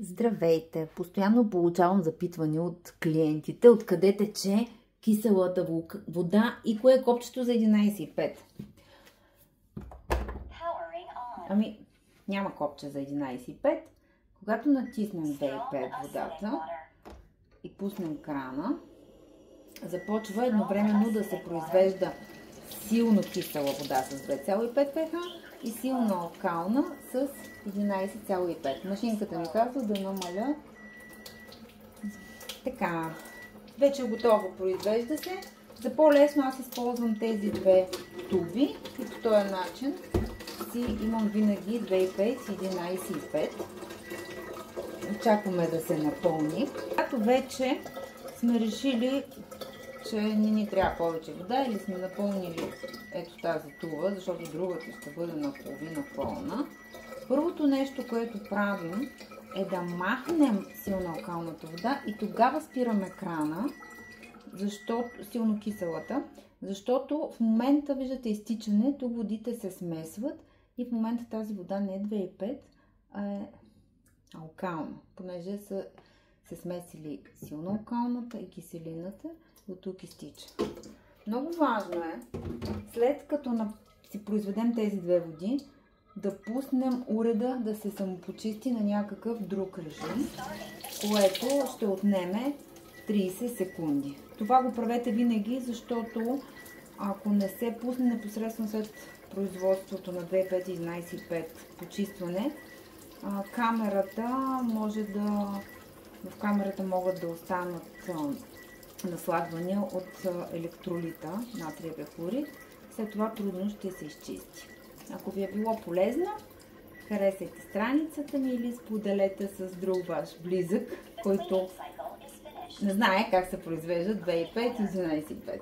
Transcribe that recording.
Здравейте! Постоянно получавам запитвания от клиентите, откъде тече киселата вода и кое е копчето за 11,5. Ами, няма копче за 11,5. Когато натиснем 2,5 водата и пуснем крана, започва едновременно да се произвежда силно кисела вода с 2,5 pH и силно алкална с 11,5. Машинката ми казва да намаля. Така, вече е готово, произвежда се. За по-лесно аз използвам тези две туби и по този начин си имам винаги 2,5 и 11,5. Очакваме да се напълни. Когато вече сме решили, че не ни трябва повече вода или сме напълнили ето тази туба, защото другата ще бъде наполовина пълна. Първото нещо, което правим, е да махнем силно алкалната вода и тогава спираме крана, защото силно киселата, защото в момента виждате изтичане, тук водите се смесват и в момента тази вода не е 2,5, а е алкална, понеже са се смесили силно алкалната и киселината, от тук изтича. Много важно е, след като си произведем тези две води, да пуснем уреда да се самопочисти на някакъв друг режим, което ще отнеме 30 секунди. Това го правете винаги, защото ако не се пусне непосредствено след производството на 2,5 и 11,5 почистване, камерата може да... В камерата могат да останат наслагвания от електролита, натриевия хлорид. След това трудно ще се изчисти. Ако ви е било полезно, харесайте страницата ми или споделете с друг ваш близък, който не знае как се произвежда 2,5 и 11,5.